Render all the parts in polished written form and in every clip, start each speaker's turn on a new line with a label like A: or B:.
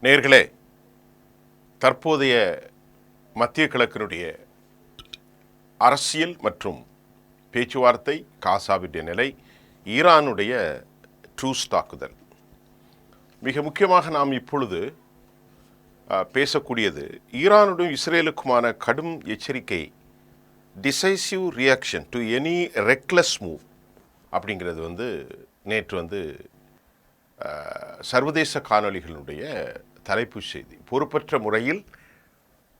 A: நேயர்களே, தற்போதைய மத்திய கிழக்கினுடைய அரசியல் மற்றும் பேச்சுவார்த்தை, காசாவுடைய நிலை, ஈரானுடைய ட்ரூஸ் தாக்குதல், மிக முக்கியமாக நாம் இப்பொழுது பேசக்கூடியது ஈரானுடன் இஸ்ரேலுக்குமான கடும் எச்சரிக்கை, decisive reaction to any reckless move அப்படிங்கிறது நேற்று சர்வதேச காணொளிகளுடைய தலைப்பு செய்தி. பொறுப்பற்ற முறையில்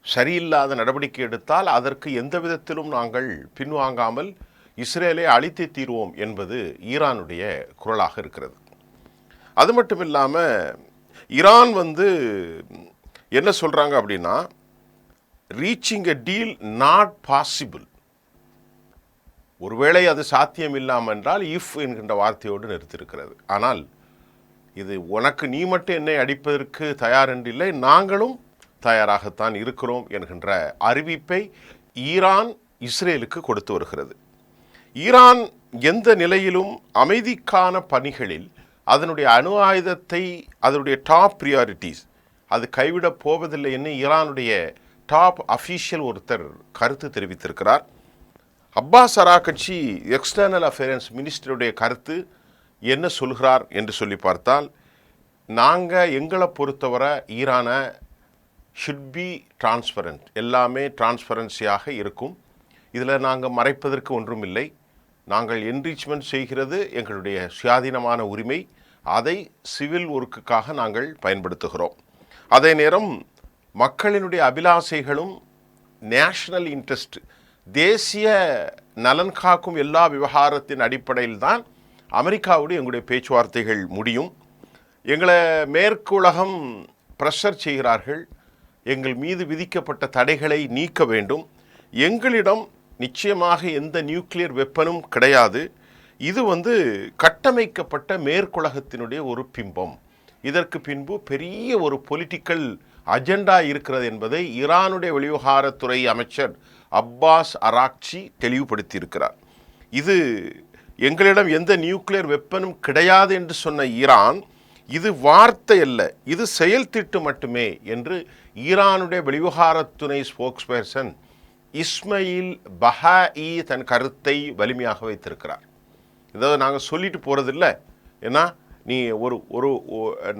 A: சரியில்லாத நடவடிக்கை எடுத்தால் அதற்கு எந்த விதத்திலும் நாங்கள் பின்வாங்காமல் இஸ்ரேலை அழித்தே தீர்வோம் என்பது ஈரானுடைய குரலாக இருக்கிறது. அது மட்டும் இல்லாமல் ஈரான் என்ன சொல்கிறாங்க அப்படின்னா, reaching a deal not possible, ஒருவேளை அது சாத்தியம் இல்லாமல் என்றால் இஃப் என்கின்ற வார்த்தையோடு நிறுத்தியிருக்கிறது. ஆனால் இது உனக்கு நீ மட்டும் என்னை அடிப்பதற்கு தயார் என்றில்லை, நாங்களும் தயாராகத்தான் இருக்கிறோம் என்கின்ற அறிவிப்பை ஈரான் இஸ்ரேலுக்கு கொடுத்து வருகிறது. ஈரான் எந்த நிலையிலும் அமைதிக்கான பணிகளில் அதனுடைய அணு ஆயுதத்தை, அதனுடைய டாப் ப்ரியாரிட்டிஸ் அது கைவிடப் போவதில்லை என்று ஈரானுடைய டாப் அஃபீஷியல் ஒருத்தர் கருத்து தெரிவித்திருக்கிறார். அப்பாஸ் அராக்ச்சி எக்ஸ்டர்னல் அஃபேர்ஸ் மினிஸ்டருடைய கருத்து என்ன சொல்கிறார் என்று சொல்லி பார்த்தால், நாங்கள் எங்களை பொறுத்தவரை ஈரானை ஷுட் பி டிரான்ஸ்பரண்ட், எல்லாமே டிரான்ஸ்பரன்சியாக இருக்கும், இதில் நாங்கள் மறைப்பதற்கு ஒன்றும் இல்லை, நாங்கள் என்ரிச்மெண்ட் செய்கிறது எங்களுடைய சுயாதீனமான உரிமை, அதை சிவில் ஒர்க்குக்காக நாங்கள் பயன்படுத்துகிறோம். அதே நேரம் மக்களினுடைய அபிலாசைகளும் நேஷனல் இன்ட்ரெஸ்ட், தேசிய நலன் காக்கும் எல்லா விவகாரத்தின் அடிப்படையில் தான் அமெரிக்காவோடு எங்களுடைய பேச்சுவார்த்தைகள் முடியும். எங்களை மேற்குலகம் ப்ரெஷர் செய்கிறார்கள், எங்கள் மீது விதிக்கப்பட்ட தடைகளை நீக்க வேண்டும், எங்களிடம் நிச்சயமாக எந்த நியூக்ளியர் வெப்பனும் கிடையாது, இது கட்டமைக்கப்பட்ட மேற்குலகத்தினுடைய ஒரு பிம்பம், இதற்கு பின்பு பெரிய ஒரு பொலிட்டிக்கல் அஜெண்டா இருக்கிறது என்பதை ஈரானுடைய வெளிவிவகாரத்துறை அமைச்சர் அப்பாஸ் அராக்ச்சி தெளிவுபடுத்தியிருக்கிறார். இது எங்களிடம் எந்த நியூக்ளியர் வெப்பனும் கிடையாது என்று சொன்ன ஈரான், இது வார்த்தை அல்ல, இது செயல் திட்டு மட்டுமே என்று ஈரானுடைய வெளிவிவகாரத்துறை ஸ்போக்ஸ் பர்சன் இஸ்மாயில் பஹாயி தன் கருத்தை வலிமையாக வைத்திருக்கிறார். இதாவது நாங்கள் சொல்லிட்டு போகிறதில்ல, ஏன்னா நீ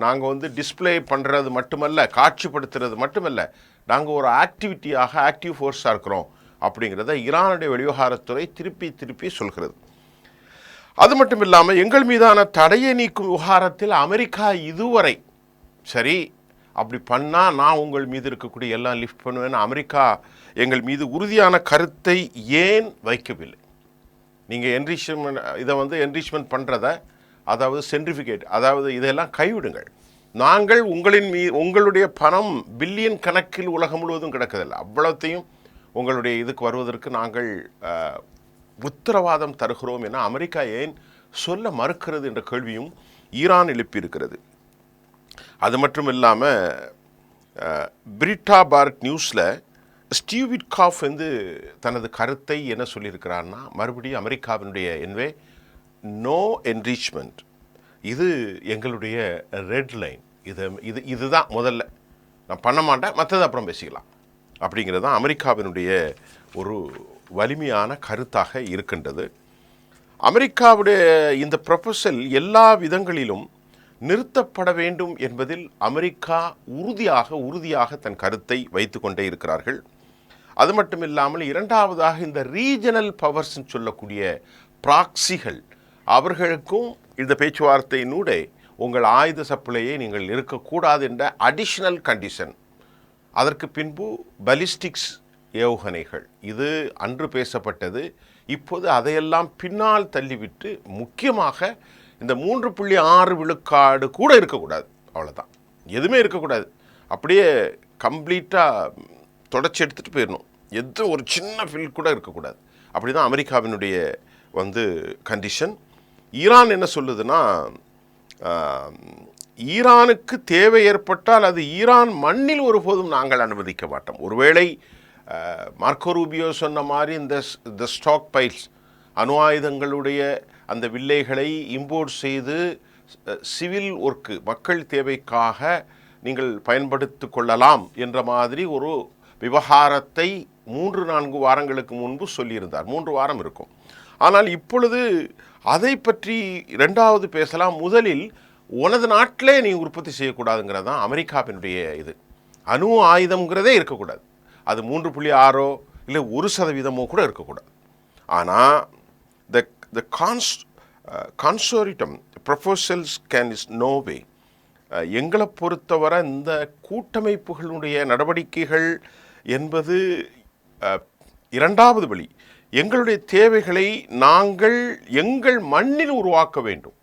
A: நாங்கள் டிஸ்பிளே பண்ணுறது மட்டுமல்ல, காட்சிப்படுத்துறது மட்டுமல்ல, நாங்கள் ஒரு ஆக்டிவிட்டியாக ஆக்டிவ் ஃபோர்ஸாக இருக்கிறோம் அப்படிங்கிறத ஈரானுடைய வெளிவிவகாரத்துறை திருப்பி சொல்கிறது. அது மட்டும் இல்லாமல் எங்கள் மீதான தடையை நீக்கும் விவகாரத்தில் அமெரிக்கா இதுவரை சரி அப்படி பண்ணால் நான் உங்கள் மீது இருக்கக்கூடிய எல்லாம் லிஃப்ட் பண்ணுவேன்னு அமெரிக்கா எங்கள் மீது உறுதியான கருத்தை ஏன் வைக்கவில்லை? நீங்கள் என்ரிச்மெண்ட் பண்ணுறத, அதாவது சென்ட்ரிஃபிகேட், அதாவது இதெல்லாம் கைவிடுங்கள், நாங்கள் உங்களுடைய பணம் பில்லியன் கணக்கில் உலகம் முழுவதும் கிடக்குதில்லை, அவ்வளோத்தையும் உங்களுடைய இதுக்கு வருவதற்கு நாங்கள் உத்தரவாதம் தருகிறோம் என அமெரிக்கா ஏன் சொல்ல மறுக்கிறது என்ற கேள்வியும் ஈரான் எழுப்பியிருக்கிறது. அது மட்டும் இல்லாமல் பிரிட்டா பாரத் நியூஸில் ஸ்டீவ் விட்காஃப் தனது கருத்தை என்ன சொல்லியிருக்கிறார்னா, மறுபடியும் அமெரிக்காவினுடைய நோ என்ரிச்மெண்ட், இது எங்களுடைய ரெட் லைன், இதுதான் முதல்ல, நான் பண்ண மாட்டேன், மற்றது அப்புறம் பேசிக்கலாம் அப்படிங்கிறது தான் அமெரிக்காவினுடைய ஒரு வலிமையான கருத்தாக இருக்கின்றது. அமெரிக்காவுடைய இந்த ப்ரொபோசல் எல்லா விதங்களிலும் நிறுத்தப்பட வேண்டும் என்பதில் அமெரிக்கா உறுதியாக தன் கருத்தை வைத்து கொண்டே இருக்கிறார்கள். அது மட்டும் இல்லாமல் இரண்டாவதாக இந்த ரீஜனல் பவர்ஸ் சொல்லக்கூடிய ப்ராக்சிகள், அவர்களுக்கும் இந்த பேச்சுவார்த்தையினூடே உங்கள் ஆயுத சப்ளையை நீங்கள் இருக்கக்கூடாது என்ற அடிஷ்னல் கண்டிஷன், அதற்கு பின்பு பலிஸ்டிக்ஸ் ஏவுகணைகள், இது அன்று பேசப்பட்டது, இப்போது அதையெல்லாம் பின்னால் தள்ளிவிட்டு முக்கியமாக இந்த 3.6 விழுக்காடு கூட இருக்கக்கூடாது, அவ்வளோதான், எதுவுமே இருக்கக்கூடாது, அப்படியே கம்ப்ளீட்டாக தொடச்சி எடுத்துகிட்டு போயிடணும், எதுவும் ஒரு சின்ன ஃபில் கூட இருக்கக்கூடாது, அப்படி தான் அமெரிக்காவினுடைய கண்டிஷன். ஈரான் என்ன சொல்லுதுன்னா, ஈரானுக்கு தேவை ஏற்பட்டால் அது ஈரான் மண்ணில் ஒருபோதும் நாங்கள் அனுமதிக்க மாட்டோம். ஒருவேளை மார்க்கோ ரூபியோ சொன்ன மாதிரி இந்த ஸ்டாக் பைல்ஸ், அணு ஆயுதங்களுடைய அந்த வில்லைகளை இம்போர்ட் செய்து சிவில் ஒர்க்கு, மக்கள் தேவைக்காக நீங்கள் பயன்படுத்திக் கொள்ளலாம் என்ற மாதிரி ஒரு விவகாரத்தை 3-4 வாரங்களுக்கு முன்பு சொல்லியிருந்தார். 3 வாரம் இருக்கும். ஆனால் இப்பொழுது அதை பற்றி 2வது பேசலாம். முதலில் உனது நாட்டிலே நீ உற்பத்தி செய்யக்கூடாதுங்கிறது தான் அமெரிக்காவினுடைய இது. அணு ஆயுதம்ங்கிறதே இருக்கக்கூடாது. அது 3.6 இல்லை 1% கூட இருக்கக்கூடாது. ஆனால் the consortium proposals can is no way. எங்களை பொறுத்தவரை இந்த கூட்டமைப்புகளுடைய நடவடிக்கைகள் என்பது 2வது வழி. எங்களுடைய தேவைகளை நாங்கள் எங்கள் மண்ணில் உருவாக்க வேண்டும்.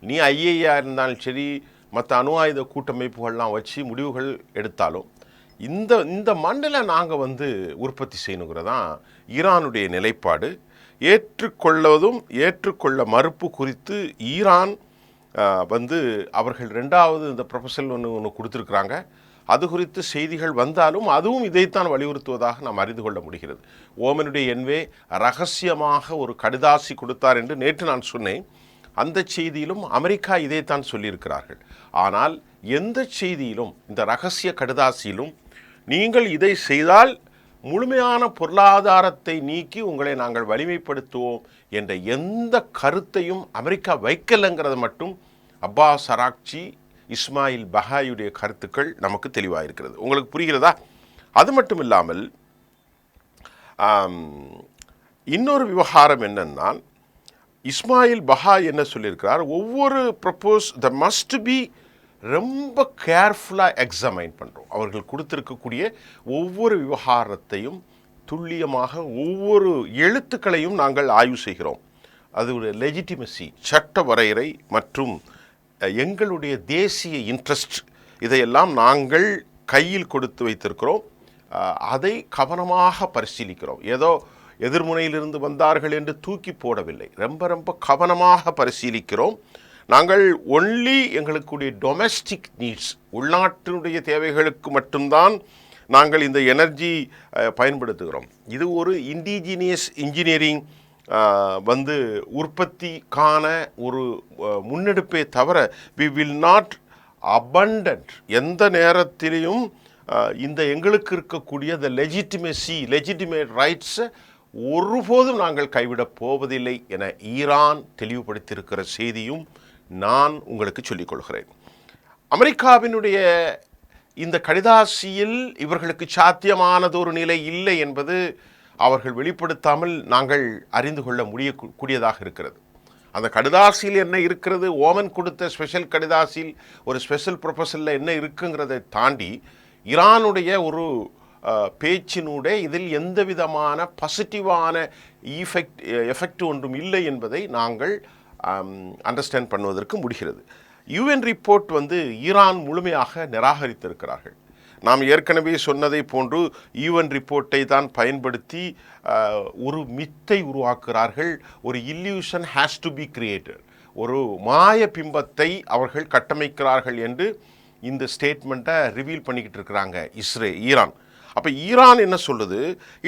A: நீ ஐஏயா இருந்தாலும் சரி, மற்ற அணு ஆயுத கூட்டமைப்புகள்லாம் வச்சு முடிவுகள் எடுத்தாலும் இந்த மண்ணில் நாங்கள் உற்பத்தி செய்யணுங்கிறதான் ஈரானுடைய நிலைப்பாடு. ஏற்றுக்கொள்ளவதும் ஏற்றுக்கொள்ள மறுப்பு குறித்து ஈரான் அவர்கள் 2வது இந்த ப்ரொபோசல் ஒன்று கொடுத்துருக்குறாங்க. அது குறித்து செய்திகள் வந்தாலும் அதுவும் இதைத்தான் வலியுறுத்துவதாக நாம் அறிந்து கொள்ள முடிகிறது. ஓமனுடைய என்வே ரகசியமாக ஒரு கடிதாசி கொடுத்தார் என்று நேற்று நான் சொன்னேன். அந்த செய்தியிலும் அமெரிக்கா இதைத்தான் சொல்லியிருக்கிறார்கள். ஆனால் எந்த செய்தியிலும் இந்த ரகசிய கடிதாசியிலும் நீங்கள் இதை செய்தால் முழுமையான பொருளாதாரத்தை நீக்கி உங்களை நாங்கள் வலிமைப்படுத்துவோம் என்ற எந்த கருத்தையும் அமெரிக்கா வைக்கலைங்கிறது மட்டும் அப்பாஸ் அராக்சி, இஸ்மாயில் பஹாயுடைய கருத்துக்கள் நமக்கு தெளிவாக இருக்கிறது. உங்களுக்கு புரிகிறதா? அது மட்டும் இல்லாமல் இன்னொரு விவகாரம் என்னன்னா, இஸ்மாயில் பஹா என்ன சொல்லியிருக்கிறார், ஒவ்வொரு ப்ரப்போஸ் த மஸ்ட் பி ரொம்ப கேர்ஃபுல்லாக எக்ஸாமைன் பண்ணுறோம். அவர்கள் கொடுத்திருக்கக்கூடிய ஒவ்வொரு விவகாரத்தையும் துல்லியமாக ஒவ்வொரு எழுத்துக்களையும் நாங்கள் ஆய்வு செய்கிறோம். அது ஒரு லெஜிட்டிமசி, சட்ட வரையறை மற்றும் எங்களுடைய தேசிய இன்ட்ரெஸ்ட் இதையெல்லாம் நாங்கள் கையில் கொடுத்து வைத்திருக்கிறோம். அதை கவனமாக பரிசீலிக்கிறோம். ஏதோ எதிர்முனையிலிருந்து வந்தார்கள் என்று தூக்கி போடவில்லை. ரொம்ப கவனமாக பரிசீலிக்கிறோம். நாங்கள் ஒன்லி எங்களுக்குடைய டொமெஸ்டிக் நீட்ஸ், உள்நாட்டினுடைய தேவைகளுக்கு மட்டும்தான் நாங்கள் இந்த எனர்ஜி பயன்படுத்துகிறோம். இது ஒரு இண்டிஜினியஸ் இன்ஜினியரிங் உற்பத்திக்கான ஒரு முன்னெடுப்பே தவிர வி வில் நாட் அபண்டன்ட். எந்த நேரத்திலையும் இந்த எங்களுக்கு இருக்கக்கூடிய த லெஜிட்டிமேட் ரைட்ஸை ஒருபோதும் நாங்கள் கைவிடப் போவதில்லை என ஈரான் தெளிவுபடுத்தியிருக்கிற செய்தியும் நான் உங்களுக்கு சொல்லிக் கொள்கிறேன். அமெரிக்காவினுடைய இந்த கடிதாசியில் இவர்களுக்கு சாத்தியமானது ஒரு நிலை இல்லை என்பது அவர்கள் வெளிப்படுத்தாமல் நாங்கள் அறிந்து கொள்ள முடியக்கூடியதாக இருக்கிறது. அந்த கடிதாசியில் என்ன இருக்கிறது, ஓமன் கொடுத்த ஸ்பெஷல் கடிதாசியில் ஒரு ஸ்பெஷல் ப்ரொபோசலில் என்ன இருக்குங்கிறதை தாண்டி ஈரானுடைய ஒரு பேச்சினூடே இதில் எந்த விதமான பாசிட்டிவான எஃபெக்ட் ஒன்றும் இல்லை என்பதை நாங்கள் அண்டர்ஸ்டாண்ட் பண்ணுவதற்கு முடிகிறது. யூஎன் ரிப்போர்ட் ஈரான் முழுமையாக நிராகரித்திருக்கிறார்கள். நாம் ஏற்கனவே சொன்னதை போன்று யூஎன் ரிப்போர்ட்டை தான் பயன்படுத்தி ஒரு மித்தை உருவாக்குகிறார்கள். ஒரு illusion has to be created, ஒரு மாய பிம்பத்தை அவர்கள் கட்டமைக்கிறார்கள் என்று இந்த ஸ்டேட்மெண்ட்டை ரிவீல் பண்ணிக்கிட்டு இருக்கிறாங்க ஈரான். அப்போ ஈரான் என்ன சொல்லுது,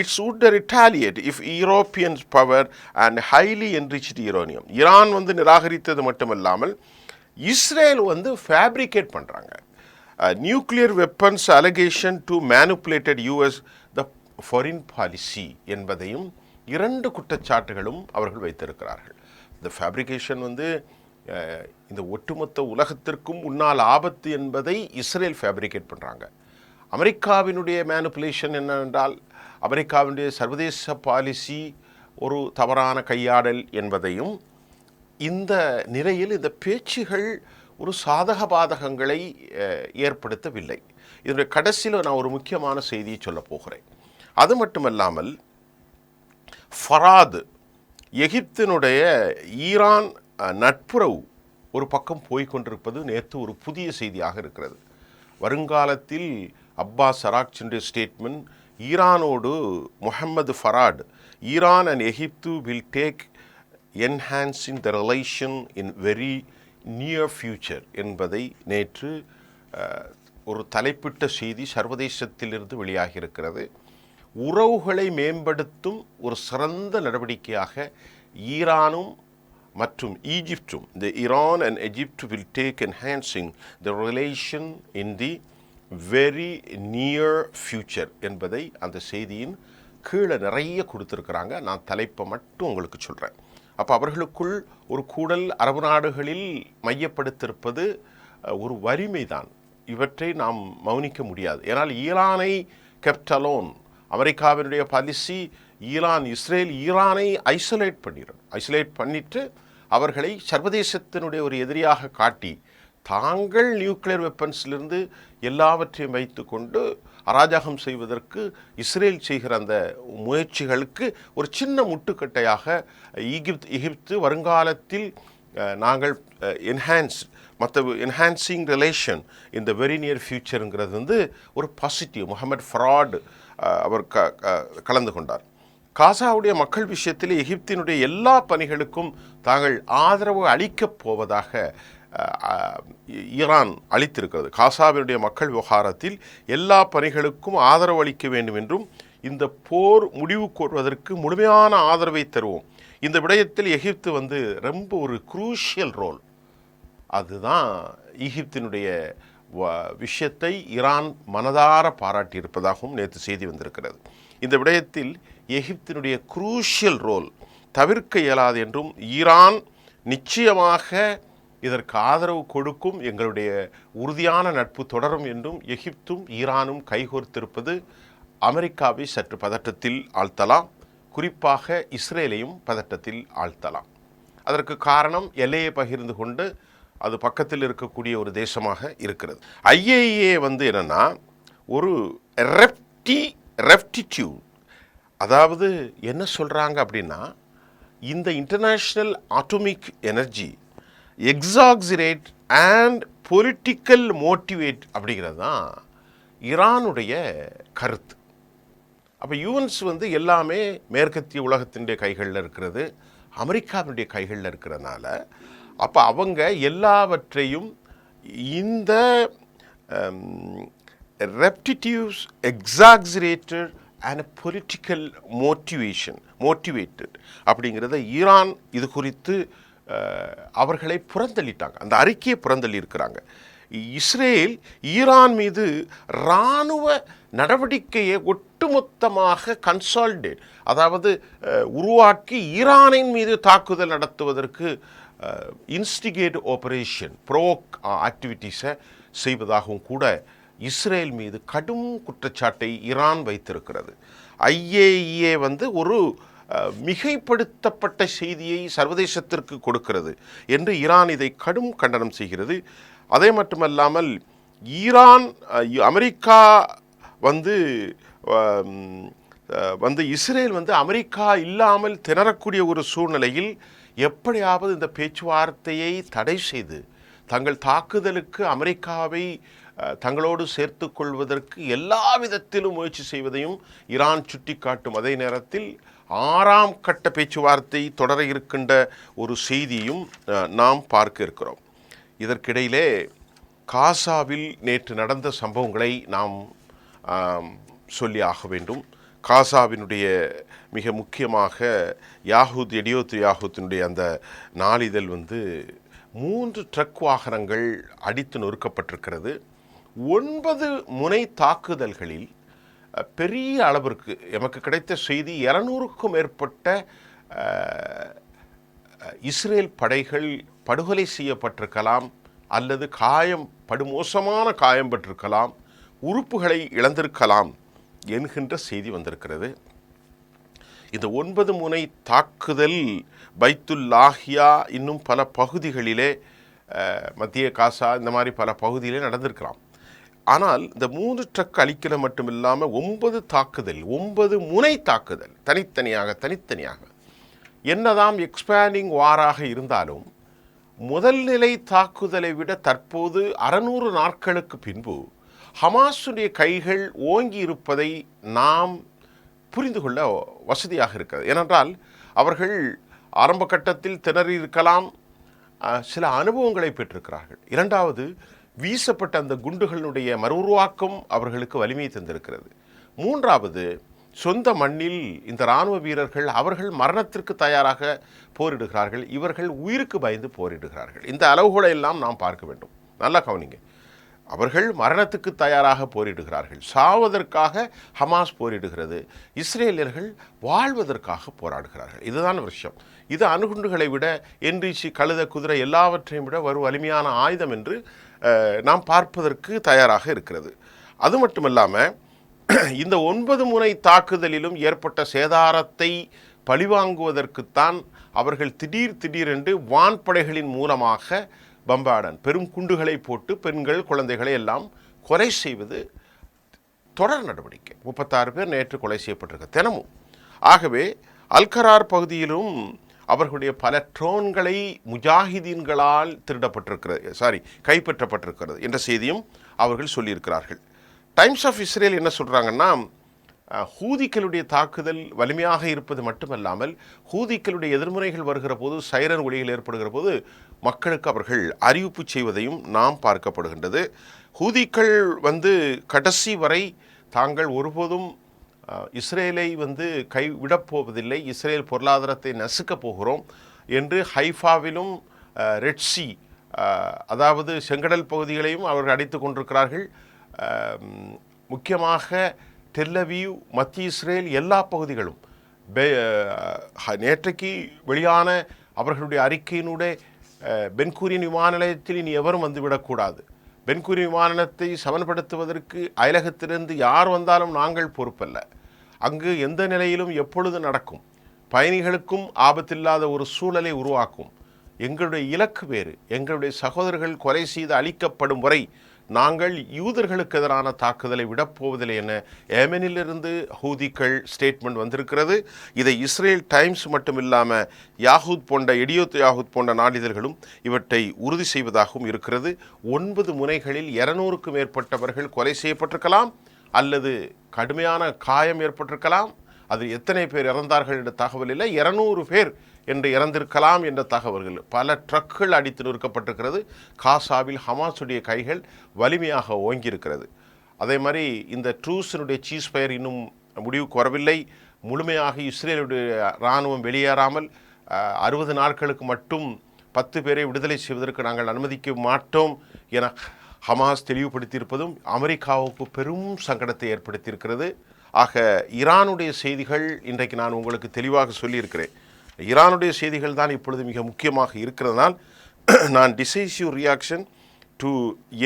A: it's would retaliate if European power and highly enriched uranium. Iran நிராகரித்தது மட்டுமல்லாமல் இஸ்ரேல் ஃபேப்ரிகேட் பண்ணுறாங்க. Nuclear weapons allegation to manipulated US the foreign policy என்பதையும் 2 குற்றச்சாட்டுகளும் அவர்கள் வைத்திருக்கிறார்கள். இந்த ஃபேப்ரிகேஷன் இந்த ஒட்டுமொத்த உலகத்திற்கும் முன்னால் ஆபத்து என்பதை இஸ்ரேல் ஃபேப்ரிகேட் பண்ணுறாங்க. அமெரிக்காவினுடைய மேனுப்புலேஷன் என்னவென்றால், அமெரிக்காவினுடைய சர்வதேச பாலிசி ஒரு தவறான கையாடல் என்பதையும், இந்த நிலையில் இந்த பேச்சுகள் ஒரு சாதக பாதகங்களை ஏற்படுத்தவில்லை. இதனுடைய கடைசியில் நான் ஒரு முக்கியமான செய்தியை சொல்ல போகிறேன். அது மட்டுமல்லாமல் ஃபராத், எகிப்தினுடைய ஈரான் நட்புறவு ஒரு பக்கம் போய்கொண்டிருப்பது நேற்று ஒரு புதிய செய்தியாக இருக்கிறது. வருங்காலத்தில் அப்பாஸ் அராக்சியுடைய ஸ்டேட்மெண்ட், ஈரானோடு Muhammad Farad, Iran and Egypt will take enhancing the relation in very near future என்பதை நேற்று ஒரு தலைப்பிட்ட செய்தி சர்வதேசத்திலிருந்து வெளியாகியிருக்கிறது. உறவுகளை மேம்படுத்தும் ஒரு சிறந்த நடவடிக்கையாக ஈரானும் மற்றும் ஈஜிப்டும், the Iran and Egypt will take enhancing the relation in the very near future என்பதை அந்த செய்தியின் கீழே நிறைய கொடுத்துருக்குறாங்க. நான் தலைப்பை மட்டும் உங்களுக்கு சொல்கிறேன். அப்போ அவர்களுக்குள் ஒரு கூடல் அரபு நாடுகளில் மையப்படுத்தியிருப்பது ஒரு வலிமை தான். இவற்றை நாம் மௌனிக்க முடியாது. ஏன்னால் ஈரானை கெப்டலோன், அமெரிக்காவினுடைய பாலிசி ஈரானை ஐசோலேட் பண்ணிட்டு அவர்களை சர்வதேசத்தினுடைய ஒரு எதிரியாக காட்டி தாங்கள் நியூக்ளியர் வெப்பன்ஸிலிருந்து எல்லாவற்றையும் வைத்து கொண்டு அராஜகம் செய்வதற்கு இஸ்ரேல் செய்கிற அந்த முயற்சிகளுக்கு ஒரு சின்ன முட்டுக்கட்டையாக எகிப்து வருங்காலத்தில் நாங்கள் என்ஹான்சிங் ரிலேஷன் இந்த வெரி நியர் ஃபியூச்சருங்கிறது ஒரு பாசிட்டிவ். முகமது ஃபராட் அவர் கலந்து கொண்டார். காசாவுடைய மக்கள் விஷயத்தில் எகிப்தினுடைய எல்லா பணிகளுக்கும் தாங்கள் ஆதரவு அளிக்கப் போவதாக ஈரான் அளித்திருக்கிறது. காசாவினுடைய மக்கள் விவகாரத்தில் எல்லா பணிகளுக்கும் ஆதரவு அளிக்க வேண்டும் என்றும் இந்த போர் முடிவு கோருவதற்கு முழுமையான ஆதரவை தருவோம். இந்த விடயத்தில் எகிப்து ரொம்ப ஒரு குரூஷியல் ரோல். அதுதான் எகிப்தினுடைய விஷயத்தை ஈரான் மனதார பாராட்டியிருப்பதாகவும் நேற்று செய்தி வந்திருக்கிறது. இந்த விடயத்தில் எகிப்தினுடைய குரூஷியல் ரோல் தவிர்க்க இயலாது என்றும் ஈரான் நிச்சயமாக இதற்கு ஆதரவு கொடுக்கும், எங்களுடைய உறுதியான நட்பு தொடரும் என்றும் எகிப்தும் ஈரானும் கைகோர்த்திருப்பது அமெரிக்காவை சற்று பதட்டத்தில் ஆழ்த்தலாம், குறிப்பாக இஸ்ரேலையும் பதட்டத்தில் ஆழ்த்தலாம். அதற்கு காரணம் எல்லையை பகிர்ந்து கொண்டு அது பக்கத்தில் இருக்கக்கூடிய ஒரு தேசமாக இருக்கிறது. ஐஏஏ என்னன்னா ஒரு ரெப்டிடியூட், அதாவது என்ன சொல்கிறாங்க அப்படின்னா, இந்த international atomic energy exaggerate and political motivate அப்படிங்கிறது தான் ஈரானுடைய கருத்து. அப்போ யூஎன்ஸ் எல்லாமே மேற்கத்திய உலகத்தினுடைய கைகளில் இருக்கிறது, அமெரிக்காவினுடைய கைகளில் இருக்கிறதுனால அப்போ அவங்க எல்லாவற்றையும் இந்த ரெப்டிடிவ்ஸ் எக்ஸாக்ஸிரேட்டட் அண்ட் பொலிட்டிக்கல் மோட்டிவேட்டட் அப்படிங்கிறத ஈரான் இது குறித்து அவர்களை புறந்தள்ளிட்டாங்க, அந்த அறிக்கையை புறந்தள்ளி இருக்கிறாங்க. இஸ்ரேல் ஈரான் மீது இராணுவ நடவடிக்கையை ஒட்டுமொத்தமாக கன்சாலிடேட், அதாவது உருவாக்கி ஈரானின் மீது தாக்குதல் நடத்துவதற்கு இன்ஸ்டிகேட் ஆபரேஷன் ப்ரோவோக் ஆக்டிவிட்டீஸை செய்வதாகவும் கூட இஸ்ரேல் மீது கடும் குற்றச்சாட்டை ஈரான் வைத்திருக்கிறது. ஐஏஇஏ ஒரு மிகைப்படுத்தப்பட்ட செய்தியை சர்வதேசத்திற்கு கொடுக்கிறது என்று ஈரான் இதை கடும் கண்டனம் செய்கிறது. அதே மட்டுமல்லாமல் ஈரான் அமெரிக்கா இஸ்ரேல் அமெரிக்கா இல்லாமல் திணறக்கூடிய ஒரு சூழ்நிலையில் எப்படியாவது இந்த பேச்சுவார்த்தையை தடை செய்து தங்கள் தாக்குதலுக்கு அமெரிக்காவை தங்களோடு சேர்த்து கொள்வதற்கு எல்லா விதத்திலும் முயற்சி செய்வதையும் ஈரான் சுட்டிக்காட்டும். அதே நேரத்தில் 6ஆம் கட்ட பேச்சுவார்த்தை தொடர இருக்கின்ற ஒரு செய்தியும் நாம் பார்க்க இருக்கிறோம். இதற்கிடையிலே காசாவில் நேற்று நடந்த சம்பவங்களை நாம் சொல்லி ஆக வேண்டும். காசாவினுடைய மிக முக்கியமாக யாஹூத்தினுடைய அந்த நாளிதழ் 3 ட்ரக் வாகனங்கள் அடித்து நொறுக்கப்பட்டிருக்கிறது. 9 முனை தாக்குதல்களில் பெரிய அளவிற்கு எமக்கு கிடைத்த செய்தி 200க்கும் மேற்பட்ட இஸ்ரேல் படைகள் படுகொலை செய்யப்பட்டிருக்கலாம் அல்லது படுமோசமான காயம் பட்டிருக்கலாம், உறுப்புகளை இழந்திருக்கலாம் என்கின்ற செய்தி வந்திருக்கிறது. இந்த 9 முனை தாக்குதல் பைத்துல் லாஹியா இன்னும் பல பகுதிகளிலே, மத்திய காசா இந்த மாதிரி பல பகுதியிலே நடந்திருக்கலாம். ஆனால் இந்த 3 ட்ரக் அழிக்கல மட்டும் இல்லாமல் 9 முனை தாக்குதல் தனித்தனியாக என்னதான் எக்ஸ்பேண்டிங் வாராக இருந்தாலும் முதல் நிலை தாக்குதலை விட தற்போது 600 நாட்களுக்கு பின்பு ஹமாஸுடைய கைகள் ஓங்கி இருப்பதை நாம் புரிந்து கொள்ள வசதியாக இருக்கிறது. ஏனென்றால் அவர்கள் ஆரம்ப கட்டத்தில் திணறி இருக்கலாம், சில அனுபவங்களை பெற்றிருக்கிறார்கள். இரண்டாவது, வீசப்பட்ட அந்த குண்டுகளுடைய மறுஉருவாக்கம் அவர்களுக்கு வலிமையை தந்திருக்கிறது. மூன்றாவது, சொந்த மண்ணில் இந்த இராணுவ வீரர்கள் அவர்கள் மரணத்திற்கு தயாராக போரிடுகிறார்கள், இவர்கள் உயிருக்கு பயந்து போரிடுகிறார்கள். இந்த அளவுகளை எல்லாம் நாம் பார்க்க வேண்டும். நல்லா கவனிங்க. அவர்கள் மரணத்துக்கு தயாராக போரிடுகிறார்கள், சாவதற்காக ஹமாஸ் போரிடுகிறது, இஸ்ரேலியர்கள் வாழ்வதற்காக போராடுகிறார்கள். இதுதான் விஷயம். இது அணுகுண்டுகளை விட என்ரிச்சி, கழுத, குதிரை எல்லாவற்றையும் விட ஒரு வலிமையான ஆயுதம் என்று நாம் பார்ப்பதற்கு தயாராக இருக்கிறது. அது மட்டுமல்லாமல் இந்த 9 முனை தாக்குதலிலும் ஏற்பட்ட சேதாரத்தை பழிவாங்குவதற்குத்தான் அவர்கள் திடீரென்று வான்படைகளின் மூலமாக பம்பாடன் பெரும் குண்டுகளை போட்டு பெண்கள், குழந்தைகளை எல்லாம் கொலை செய்வது தொடர் நடவடிக்கை. 36 பேர் நேற்று கொலை செய்யப்பட்டிருக்க தினமும். ஆகவே அல்கரார் பகுதியிலும் அவர்களுடைய பல ட்ரோன்களை முஜாஹிதீன்களால் கைப்பற்றப்பட்டிருக்கிறது என்ற செய்தியும் அவர்கள் சொல்லியிருக்கிறார்கள். டைம்ஸ் ஆஃப் இஸ்ரேல் என்ன சொல்கிறாங்கன்னா, ஹூதிக்களுடைய தாக்குதல் வலிமையாக இருப்பது மட்டுமல்லாமல் ஹூதிக்களுடைய எதிர்முறைகள் வருகிற போது, சைரன் ஒலிகள் ஏற்படுகிற போது மக்களுக்கு அவர்கள் அறிவிப்பு செய்வதையும் நாம் பார்க்கப்படுகின்றது. ஹூதிக்கள் கடைசி வரை தாங்கள் ஒருபோதும் இஸ்ரேலை கைவிடப்போவதில்லை, இஸ்ரேல் பொருளாதாரத்தை நசுக்கப் போகிறோம் என்று ஹைஃபாவிலும் ரெட்சி அதாவது செங்கடல் பகுதிகளையும் அவர்கள் அடித்து கொண்டிருக்கிறார்கள். முக்கியமாக டெல்லவீவ், மத்திய இஸ்ரேல் எல்லா பகுதிகளும் நேற்றைக்கு வெளியான அவர்களுடைய அறிக்கையினுடைய பென்கூரியன் விமான நிலையத்தில் இனி எவரும் வந்துவிடக்கூடாது, பென்கூரியன் விமான நிலையத்தை சமன்படுத்துவதற்கு அயலகத்திலிருந்து யார் வந்தாலும் நாங்கள் பொறுப்பல்ல, அங்கு எந்த நிலையிலும் எப்பொழுது நடக்கும், பயணிகளுக்கும் ஆபத்தில்லாத ஒரு சூழலை உருவாக்கும், எங்களுடைய இலக்கு வேறு, எங்களுடைய சகோதரர்கள் கொலை செய்து அழிக்கப்படும் வரை நாங்கள் யூதர்களுக்கு எதிரான தாக்குதலை விடப்போவதில்லை என ஏமனிலிருந்து ஹூதிக்கள் ஸ்டேட்மெண்ட் வந்திருக்கிறது. இதை இஸ்ரேல் டைம்ஸ் மட்டும் இல்லாமல் எடியோத் யாகூத் போன்ற நாளிதழ்களும் இவற்றை உறுதி செய்வதாகவும் இருக்கிறது. 9 முனைகளில் 200க்கும் மேற்பட்டவர்கள் கொலை செய்யப்பட்டிருக்கலாம் அல்லது கடுமையான காயம் ஏற்பட்டிருக்கலாம். அது எத்தனை பேர் இறந்தார்கள் என்ற தகவல் இல்லை, 200 பேர் என்று இறந்திருக்கலாம் என்ற தகவல்கள். பல ட்ரக்குகள் அடித்து நிறுக்கப்பட்டிருக்கிறது. காசாவில் ஹமாஸுடைய கைகள் வலிமையாக ஓங்கியிருக்கிறது. அதே மாதிரி இந்த ட்ரூஸினுடைய சீஸ் ஃபயர் இன்னும் முடிவுக்கு வரவில்லை. முழுமையாக இஸ்ரேலுடைய இராணுவம் வெளியேறாமல் 60 நாட்களுக்கு மட்டும் 10 பேரை விடுதலை செய்வதற்கு நாங்கள் அனுமதிக்க மாட்டோம் என ஹமாஸ் தெளிவுபடுத்தியிருப்பதும் அமெரிக்காவுக்கு பெரும் சங்கடத்தை ஏற்படுத்தியிருக்கிறது. ஆக ஈரானுடைய செய்திகள் இன்றைக்கு நான் உங்களுக்கு தெளிவாக சொல்லியிருக்கிறேன். ஈரானுடைய செய்திகள் தான் இப்பொழுது மிக முக்கியமாக இருக்கிறதுனால் நான் decisive reaction to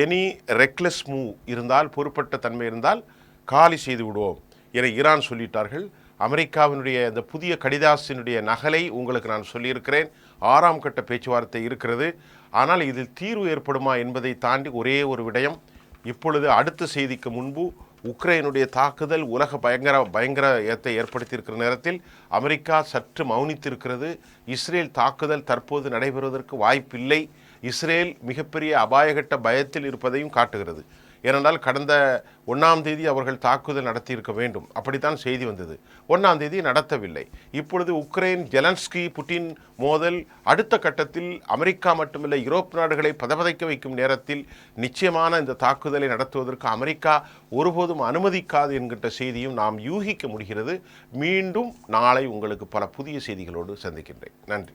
A: any reckless move இருந்தால், பொறுப்பட்ட தன்மை இருந்தால் காலி செய்து விடுவோம் என ஈரான் சொல்லிட்டார்கள். அமெரிக்காவினுடைய இந்த புதிய கடிதாசினுடைய நகலை உங்களுக்கு நான் சொல்லியிருக்கிறேன். 6ஆம் கட்ட பேச்சுவார்த்தை இருக்கிறது. ஆனால் இதில் தீர்வு ஏற்படுமா என்பதை தாண்டி ஒரே ஒரு விடயம். இப்பொழுது அடுத்த செய்திக்கு முன்பு உக்ரைனுடைய தாக்குதல் உலக பயங்கரத்தை ஏற்படுத்தியிருக்கிற நேரத்தில் அமெரிக்கா சற்று மௌனித்திருக்கிறது. இஸ்ரேல் தாக்குதல் தற்போது நடைபெறுவதற்கு வாய்ப்பில்லை. இஸ்ரேல் மிகப்பெரிய அபாயகட்ட பயத்தில் இருப்பதையும் காட்டுகிறது. ஏனென்றால் கடந்த 1ஆம் தேதி அவர்கள் தாக்குதல் நடத்தியிருக்க வேண்டும், அப்படித்தான் செய்தி வந்தது. 1ஆம் தேதி நடத்தவில்லை. இப்பொழுது உக்ரைன், ஜெலன்ஸ்கி, புட்டின் மோதல் அடுத்த கட்டத்தில் அமெரிக்கா மட்டுமில்லை யூரோப் நாடுகளை பதபதைக்க வைக்கும் நேரத்தில் நிச்சயமான இந்த தாக்குதலை நடத்துவதற்கு அமெரிக்கா ஒருபோதும் அனுமதிக்காது என்கின்ற செய்தியும் நாம் யூகிக்க முடிகிறது. மீண்டும் நாளை உங்களுக்கு பல புதிய செய்திகளோடு சந்திக்கின்றேன். நன்றி.